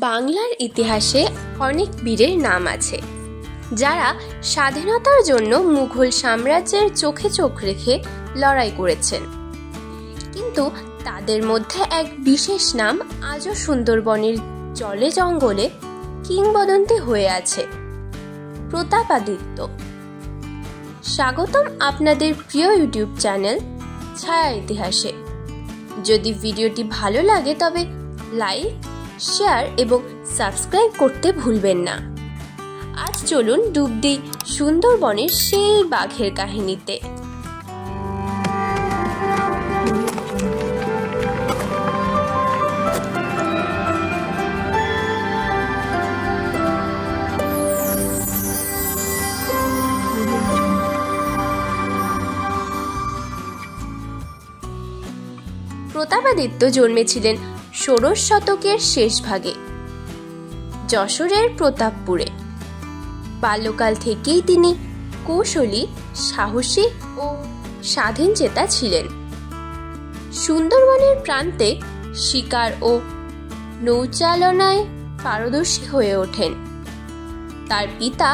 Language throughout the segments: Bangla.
বাংলার ইতিহাসে অনেক বীরের নাম আছে যারা স্বাধীনতার জন্য মুঘল সাম্রাজ্যের চোখে চোখ রেখে লড়াই করেছেন। কিন্তু তাদের মধ্যে এক বিশেষ নাম আজও সুন্দরবনের জলে জঙ্গলে কিংবদন্তি হয়ে আছে, প্রতাপাদিত্য। স্বাগতম আপনাদের প্রিয় ইউটিউব চ্যানেল ছায়া ইতিহাসে। যদি ভিডিওটি ভালো লাগে তবে লাইক, শেয়ার এবং সাবস্ক্রাইব করতে ভুলবেন না। আজ চলুন ডুব দিই সুন্দরবনের সেই বাঘের কাহিনীতে। প্রতাপাদিত্য জন্মেছিলেন ষোড়শ শতকের শেষ ভাগে যশোরের প্রতাপপুরে। বাল্যকাল থেকেই তিনি কৌশলী, সাহসী ও স্বাধীনচেতা ছিলেন। সুন্দরবনের প্রান্তে শিকার ও নৌচালনায় পারদর্শী হয়ে ওঠেন। তার পিতা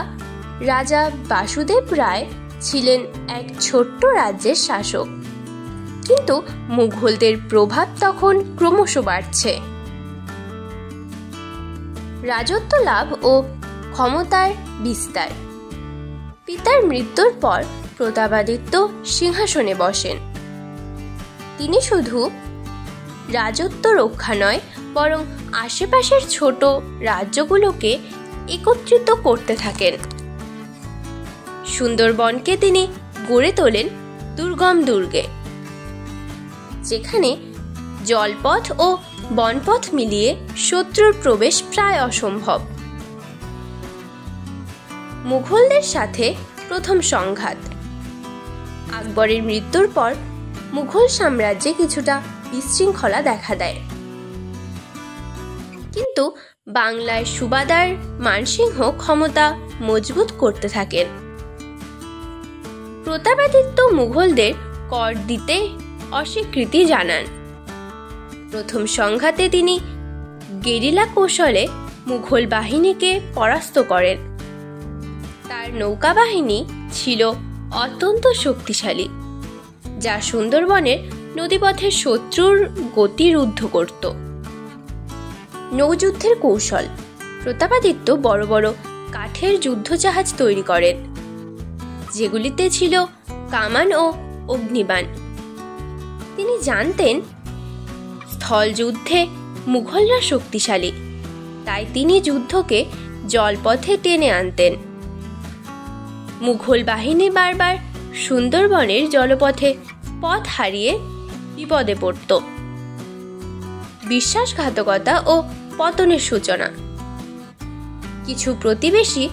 রাজা বাসুদেব রায় ছিলেন এক ছোট্ট রাজ্যের শাসক, কিন্তু মুঘলদের প্রভাব তখন ক্রমশ বাড়ছে। রাজত্ব লাভ ও ক্ষমতার বিস্তার। পিতার মৃত্যুর পর প্রতাপাদিত্য সিংহাসনে বসেন। তিনি শুধু রাজত্ব রক্ষা নয়, বরং আশেপাশের ছোট রাজ্যগুলোকে একত্রিত করতে থাকেন। সুন্দরবনকে তিনি গড়ে তোলেন দুর্গম দুর্গে, যেখানে জলপথ ও বনপথ মিলিয়ে শত্রুর প্রবেশ প্রায় অসম্ভব। মুঘলদের সাথে প্রথম সংঘাত। আকবরের মৃত্যুর পর মুঘল সাম্রাজ্যে কিছুটা বিশৃঙ্খলা দেখা দেয়, কিন্তু বাংলায় সুবাদার মানসিংহ ক্ষমতা মজবুত করতে থাকেন। প্রতাপাদিত্য মুঘলদের কর দিতে অস্বীকৃতি জানান। প্রথম সংঘাতে তিনি গেরিলা কৌশলে মুঘল বাহিনীকে পরাস্ত করেন। তার নৌকা বাহিনী ছিল অত্যন্ত শক্তিশালী, যা সুন্দরবনের নদীপথের শত্রুর গতি রুদ্ধ করত। নৌযুদ্ধের কৌশল। প্রতাপাদিত্য বড় বড় কাঠের যুদ্ধজাহাজ তৈরি করেন, যেগুলিতে ছিল কামান ও অগ্নিবাণ। তিনি জানতেন স্থল যুদ্ধে মুঘলরা শক্তিশালী, তাই তিনি যুদ্ধকে জলপথে টেনে আনতেন। মুঘল বাহিনী বারবার সুন্দরবনের জলপথে পথ হারিয়ে বিপদে পড়ত। বিশ্বাসঘাতকতা ও পতনের সূচনা। কিছু প্রতিবেশী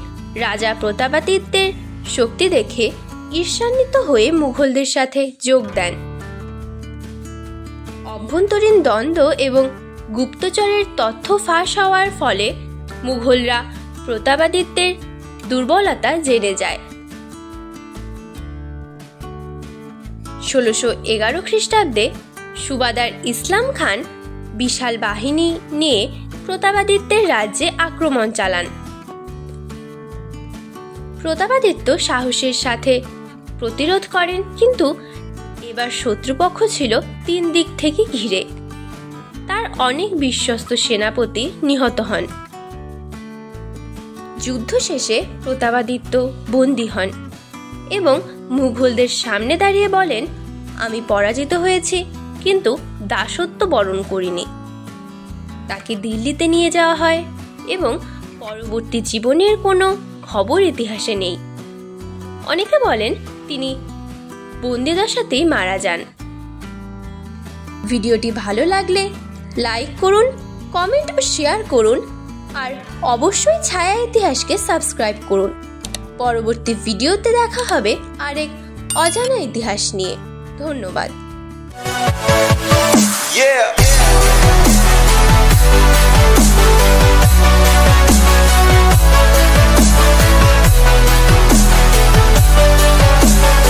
রাজা প্রতাপাদিত্যের শক্তি দেখে ঈর্ষান্বিত হয়ে মুঘলদের সাথে যোগ দেন। অভ্যন্তরীণ দ্বন্দ্ব এবং গুপ্তচরের তথ্য ফাঁস হওয়ার ফলে মুঘলরা প্রতাপাদিত্যের দুর্বলতা জেনে যায়। 1611 খ্রিস্টাব্দে সুবাদার ইসলাম খান বিশাল বাহিনী নিয়ে প্রতাপাদিত্যের রাজ্যে আক্রমণ চালান। প্রতাপাদিত্য সাহসের সাথে প্রতিরোধ করেন, কিন্তু এবার শত্রুপক্ষ ছিল 3 দিক থেকে ঘিরে। তার অনেক বিশ্বস্ত সেনাপতি নিহত হন। যুদ্ধ শেষে প্রতাপাদিত্য বন্দী হন এবং মুঘলদের সামনে দাঁড়িয়ে বলেন, আমি পরাজিত হয়েছি, কিন্তু দাসত্ব বরণ করিনি। তাকে দিল্লিতে নিয়ে যাওয়া হয় এবং পরবর্তী জীবনের কোনো খবর ইতিহাসে নেই। অনেকে বলেন তিনি বন্দিদশাতেই মারা যান। ভিডিওটি ভালো লাগলে লাইক করুন, কমেন্ট ও শেয়ার করুন, আর অবশ্যই ছায়া ইতিহাসকে সাবস্ক্রাইব করুন। পরবর্তী ভিডিওতে দেখা হবে আরেক অজানা ইতিহাস নিয়ে। ধন্যবাদ।